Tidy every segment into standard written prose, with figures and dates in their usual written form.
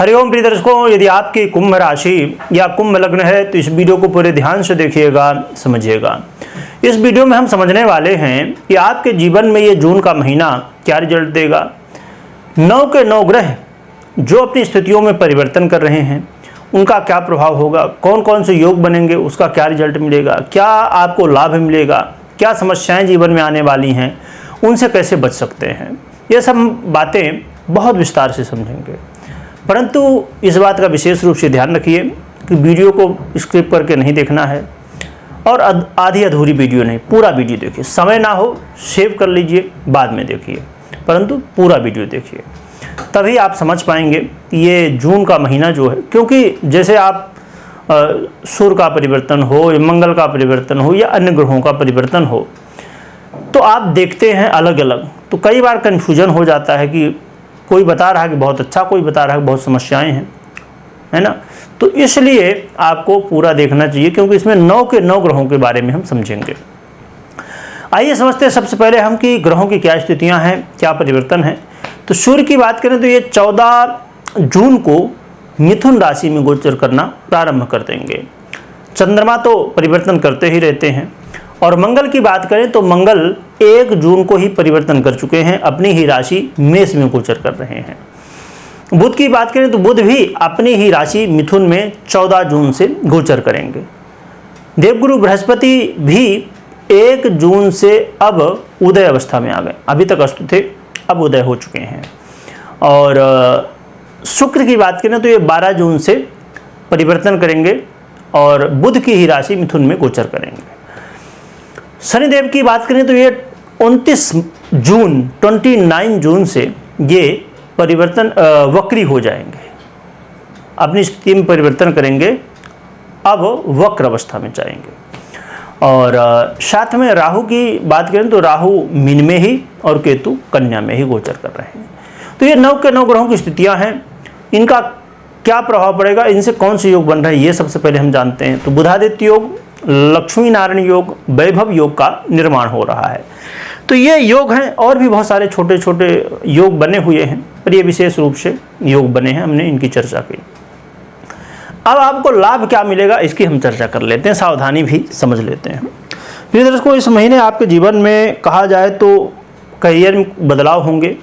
हरिओम प्रिय दर्शकों, यदि आपकी कुंभ राशि या कुंभ लग्न है तो इस वीडियो को पूरे ध्यान से देखिएगा, समझिएगा। इस वीडियो में हम समझने वाले हैं कि आपके जीवन में ये जून का महीना क्या रिजल्ट देगा। 9 के 9 ग्रह जो अपनी स्थितियों में परिवर्तन कर रहे हैं उनका क्या प्रभाव होगा, कौन कौन से योग बनेंगे, उसका क्या रिजल्ट मिलेगा, क्या आपको लाभ मिलेगा, क्या समस्याएं जीवन में आने वाली हैं, उनसे कैसे बच सकते हैं। ये सब बातें बहुत विस्तार से समझेंगे, परंतु इस बात का विशेष रूप से ध्यान रखिए कि वीडियो को स्किप करके नहीं देखना है और आधी अधूरी वीडियो नहीं, पूरा वीडियो देखिए। समय ना हो सेव कर लीजिए, बाद में देखिए, परंतु पूरा वीडियो देखिए, तभी आप समझ पाएंगे कि ये जून का महीना जो है, क्योंकि जैसे आप सूर्य का परिवर्तन हो या मंगल का परिवर्तन हो या अन्य ग्रहों का परिवर्तन हो तो आप देखते हैं अलग अलग, तो कई बार कन्फ्यूजन हो जाता है कि कोई बता रहा है कि बहुत अच्छा, कोई बता रहा है कि बहुत समस्याएं हैं, है ना। तो इसलिए आपको पूरा देखना चाहिए, क्योंकि इसमें 9 के 9 ग्रहों के बारे में हम समझेंगे। आइए समझते हैं सबसे पहले हम कि ग्रहों की क्या स्थितियां हैं, क्या परिवर्तन है। तो सूर्य की बात करें तो ये 14 जून को मिथुन राशि में गोचर करना प्रारंभ कर देंगे। चंद्रमा तो परिवर्तन करते ही रहते हैं। और मंगल की बात करें तो मंगल 1 जून को ही परिवर्तन कर चुके हैं, अपनी ही राशि मेष में गोचर कर रहे हैं। बुध की बात करें तो बुध भी अपनी ही राशि मिथुन में 14 जून से गोचर करेंगे। देवगुरु बृहस्पति भी 1 जून से अब उदय अवस्था में आ गए, अभी तक अस्त थे, अब उदय हो चुके हैं। और शुक्र की बात करें तो ये 12 जून से परिवर्तन करेंगे और बुध की ही राशि मिथुन में गोचर करेंगे। शनिदेव की बात करें तो ये 29 जून से ये परिवर्तन वक्री हो जाएंगे, अपनी स्थिति में परिवर्तन करेंगे, अब वक्र अवस्था में जाएंगे। और साथ में राहु की बात करें तो राहु मीन में ही और केतु कन्या में ही गोचर कर रहे हैं। तो ये 9 के 9 ग्रहों की स्थितियां हैं, इनका क्या प्रभाव पड़ेगा, इनसे कौन से योग बन रहे हैं, ये सबसे पहले हम जानते हैं। तो बुधादित्य योग, लक्ष्मी नारायण योग, वैभव योग का निर्माण हो रहा है। तो ये योग हैं, और भी बहुत सारे छोटे छोटे योग बने हुए हैं, पर ये विशेष रूप से योग बने हैं, हमने इनकी चर्चा की। अब आपको लाभ क्या मिलेगा इसकी हम चर्चा कर लेते हैं, सावधानी भी समझ लेते हैं। प्रिय दर्शकों, इस महीने आपके जीवन में कहा जाए तो करियर में बदलाव होंगे।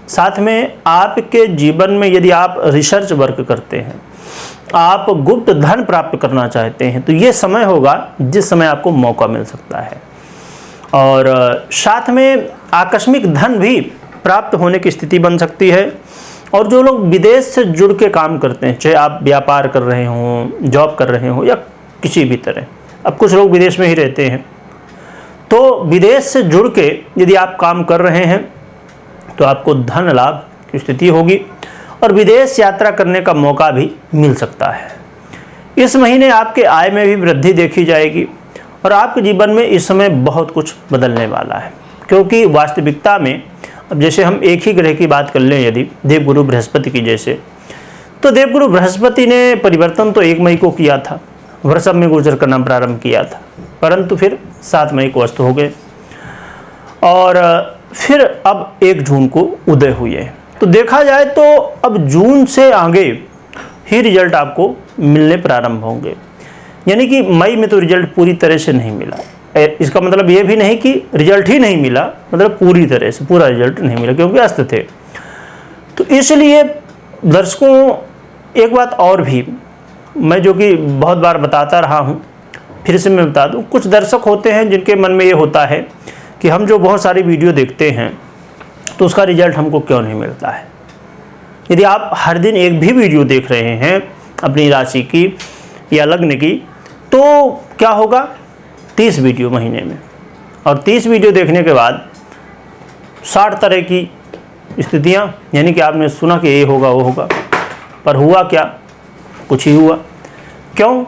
साथ में आपके जीवन में यदि आप रिसर्च वर्क करते हैं, आप गुप्त धन प्राप्त करना चाहते हैं, तो ये समय होगा जिस समय आपको मौका मिल सकता है। और साथ में आकस्मिक धन भी प्राप्त होने की स्थिति बन सकती है। और जो लोग विदेश से जुड़ के काम करते हैं, चाहे आप व्यापार कर रहे हों, जॉब कर रहे हों या किसी भी तरह, अब कुछ लोग विदेश में ही रहते हैं, तो विदेश से जुड़ के यदि आप काम कर रहे हैं तो आपको धन लाभ की स्थिति होगी और विदेश यात्रा करने का मौका भी मिल सकता है। इस महीने आपके आय में भी वृद्धि देखी जाएगी और आपके जीवन में इस समय बहुत कुछ बदलने वाला है, क्योंकि वास्तविकता में अब जैसे हम एक ही ग्रह की बात कर लें, यदि देवगुरु बृहस्पति की जैसे, तो देवगुरु बृहस्पति ने परिवर्तन तो 1 मई को किया था, वृषभ में गोचर करना प्रारंभ किया था, परंतु फिर 7 मई को अस्त हो गए और फिर अब 1 जून को उदय हुए। तो देखा जाए तो अब जून से आगे ही रिजल्ट आपको मिलने प्रारंभ होंगे, यानी कि मई में तो रिजल्ट पूरी तरह से नहीं मिला। इसका मतलब ये भी नहीं कि रिजल्ट ही नहीं मिला, मतलब पूरी तरह से पूरा रिजल्ट नहीं मिला, क्योंकि अस्त थे। तो इसलिए दर्शकों एक बात और भी मैं जो कि बहुत बार बताता रहा हूँ, फिर से मैं बता दूँ। कुछ दर्शक होते हैं जिनके मन में ये होता है कि हम जो बहुत सारी वीडियो देखते हैं तो उसका रिजल्ट हमको क्यों नहीं मिलता है। यदि आप हर दिन एक भी वीडियो देख रहे हैं अपनी राशि की या लग्न की, तो क्या होगा, 30 वीडियो महीने में, और 30 वीडियो देखने के बाद 60 तरह की स्थितियां, यानी कि आपने सुना कि ये होगा वो होगा, पर हुआ क्या, कुछ ही हुआ। क्यों?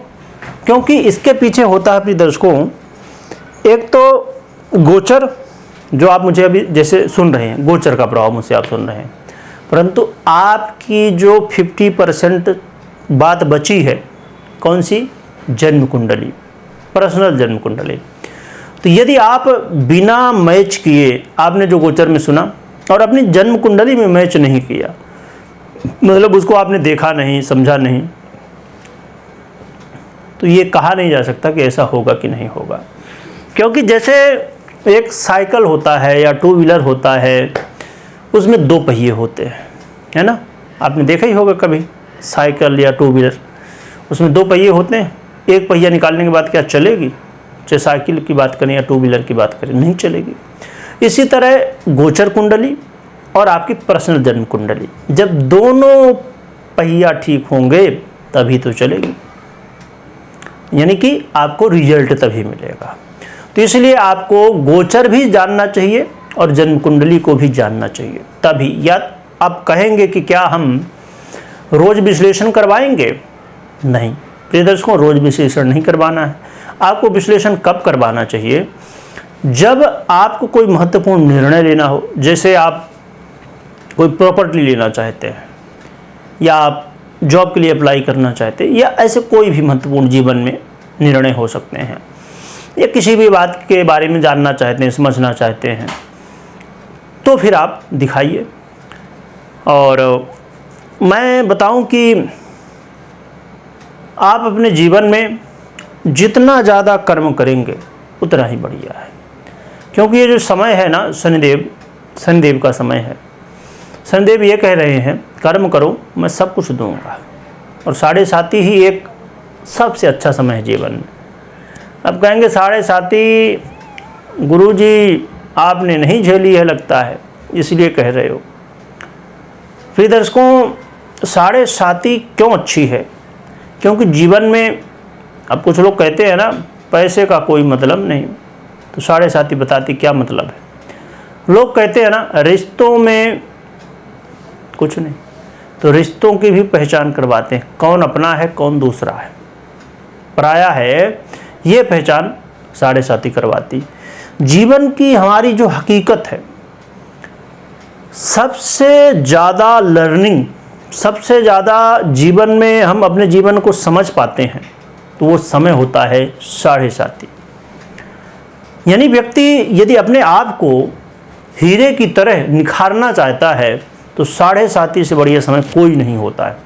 क्योंकि इसके पीछे होता है प्रिय दर्शकों, एक तो गोचर जो आप मुझे अभी जैसे सुन रहे हैं, गोचर का प्रभाव मुझसे आप सुन रहे हैं, परंतु आपकी जो 50% बात बची है, कौन सी, जन्म कुंडली, पर्सनल जन्म कुंडली। तो यदि आप बिना मैच किए आपने जो गोचर में सुना और अपनी जन्म कुंडली में मैच नहीं किया, मतलब उसको आपने देखा नहीं, समझा नहीं, तो ये कहा नहीं जा सकता कि ऐसा होगा कि नहीं होगा। क्योंकि जैसे एक साइकिल होता है या टू व्हीलर होता है, उसमें दो पहिए होते हैं, है ना, आपने देखा ही होगा कभी साइकिल या टू व्हीलर, उसमें दो पहिए होते हैं, एक पहिया निकालने के बाद क्या चलेगी? चाहे साइकिल की बात करें या टू व्हीलर की बात करें, नहीं चलेगी। इसी तरह गोचर कुंडली और आपकी पर्सनल जन्म कुंडली, जब दोनों पहिया ठीक होंगे तभी तो चलेगी, यानी कि आपको रिजल्ट तभी मिलेगा। तो इसलिए आपको गोचर भी जानना चाहिए और जन्म कुंडली को भी जानना चाहिए, तभी। या आप कहेंगे कि क्या हम रोज विश्लेषण करवाएंगे? नहीं प्रिय दर्शकों, रोज विश्लेषण नहीं करवाना है। आपको विश्लेषण कब करवाना चाहिए? जब आपको कोई महत्वपूर्ण निर्णय लेना हो, जैसे आप कोई प्रॉपर्टी लेना चाहते हैं, या आप जॉब के लिए अप्लाई करना चाहते हैं, या ऐसे कोई भी महत्वपूर्ण जीवन में निर्णय हो सकते हैं, या किसी भी बात के बारे में जानना चाहते हैं, समझना चाहते हैं, तो फिर आप दिखाइए। और मैं बताऊं कि आप अपने जीवन में जितना ज़्यादा कर्म करेंगे उतना ही बढ़िया है। क्योंकि ये जो समय है ना, शनिदेव का समय है। शनिदेव ये कह रहे हैं कर्म करो, मैं सब कुछ दूंगा। और 7.5 ही एक सबसे अच्छा समय है जीवन में। अब कहेंगे 7.5 गुरुजी आपने नहीं झेली है लगता है, इसलिए कह रहे हो। फिर दर्शकों, 7.5 क्यों अच्छी है? क्योंकि जीवन में, अब कुछ लोग कहते हैं ना पैसे का कोई मतलब नहीं, तो 7.5 बताती क्या मतलब है। लोग कहते हैं ना रिश्तों में कुछ नहीं, तो रिश्तों की भी पहचान करवाते हैं, कौन अपना है कौन दूसरा है, पराया है, ये पहचान 7.5 करवाती। जीवन की हमारी जो हकीकत है, सबसे ज़्यादा लर्निंग, सबसे ज़्यादा जीवन में हम अपने जीवन को समझ पाते हैं, तो वो समय होता है 7.5। यानी व्यक्ति यदि अपने आप को हीरे की तरह निखारना चाहता है तो 7.5 से बढ़िया समय कोई नहीं होता है।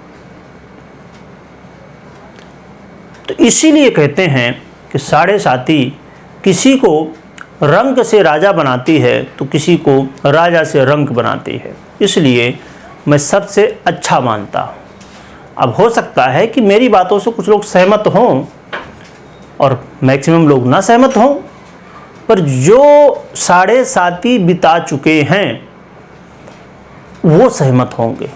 तो इसीलिए कहते हैं कि 7.5 किसी को रंक से राजा बनाती है तो किसी को राजा से रंक बनाती है। इसलिए मैं सबसे अच्छा मानता हूँ। अब हो सकता है कि मेरी बातों से कुछ लोग सहमत हों और मैक्सिमम लोग ना सहमत हों, पर जो 7.5 बिता चुके हैं वो सहमत होंगे,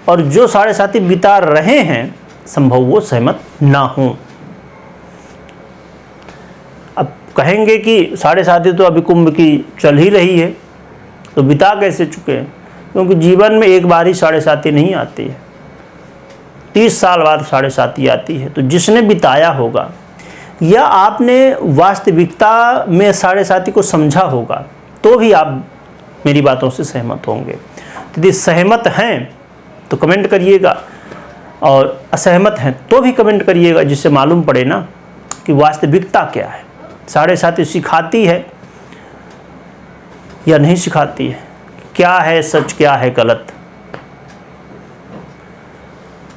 और जो 7.5 बिता रहे हैं संभव वो सहमत ना हों। अब कहेंगे कि 7.5 तो अभी कुंभ की चल ही रही है, तो बिता कैसे चुके हैं? क्योंकि जीवन में एक बार ही 7.5 नहीं आती है, 30 साल बाद 7.5 आती है। तो जिसने बिताया होगा या आपने वास्तविकता में 7.5 को समझा होगा तो भी आप मेरी बातों से सहमत होंगे। यदि सहमत हैं तो कमेंट करिएगा, और असहमत हैं तो भी कमेंट करिएगा, जिससे मालूम पड़े ना कि वास्तविकता क्या है, 7.5 सिखाती है या नहीं सिखाती है, क्या है सच क्या है गलत।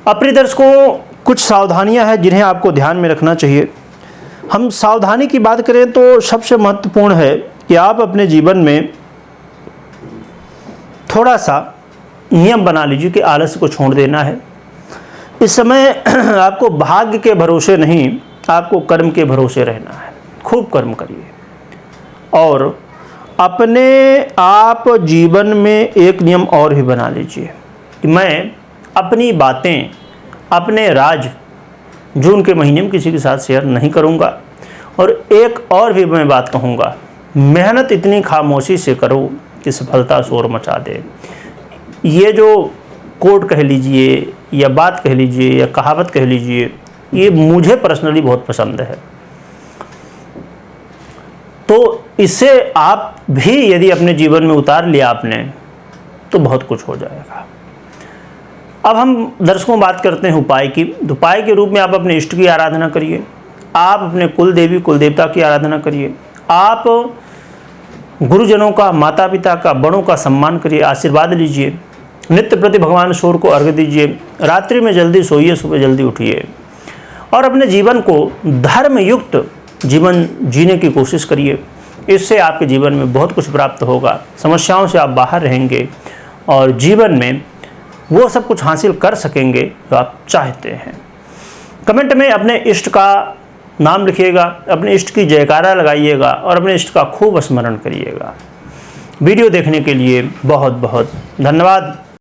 प्रिय दर्शकों, कुछ सावधानियां हैं जिन्हें आपको ध्यान में रखना चाहिए। हम सावधानी की बात करें तो सबसे महत्वपूर्ण है कि आप अपने जीवन में थोड़ा सा नियम बना लीजिए कि आलस्य को छोड़ देना है। इस समय आपको भाग्य के भरोसे नहीं, आपको कर्म के भरोसे रहना है। खूब कर्म करिए, और अपने आप जीवन में एक नियम और भी बना लीजिए कि मैं अपनी बातें, अपने राज जून के महीने में किसी के साथ शेयर नहीं करूंगा। और एक और भी मैं बात कहूंगा, मेहनत इतनी खामोशी से करो कि सफलता शोर मचा दे। ये जो कोट कह लीजिए या बात कह लीजिए या कहावत कह लीजिए, ये मुझे पर्सनली बहुत पसंद है। तो इससे आप भी यदि अपने जीवन में उतार लिया आपने तो बहुत कुछ हो जाएगा। अब हम दर्शकों बात करते हैं उपाय की। उपाय के रूप में आप अपने इष्ट की आराधना करिए, आप अपने कुल देवी कुल देवता की आराधना करिए, आप गुरुजनों का, माता पिता का, बड़ों का सम्मान करिए, आशीर्वाद लीजिए। नित्य प्रति भगवान सूर्य को अर्घ्य दीजिए, रात्रि में जल्दी सोइए, सुबह जल्दी उठिए और अपने जीवन को धर्मयुक्त जीवन जीने की कोशिश करिए। इससे आपके जीवन में बहुत कुछ प्राप्त होगा, समस्याओं से आप बाहर रहेंगे और जीवन में वो सब कुछ हासिल कर सकेंगे जो आप चाहते हैं। कमेंट में अपने इष्ट का नाम लिखिएगा, अपने इष्ट की जयकारा लगाइएगा और अपने इष्ट का खूब स्मरण करिएगा। वीडियो देखने के लिए बहुत बहुत धन्यवाद।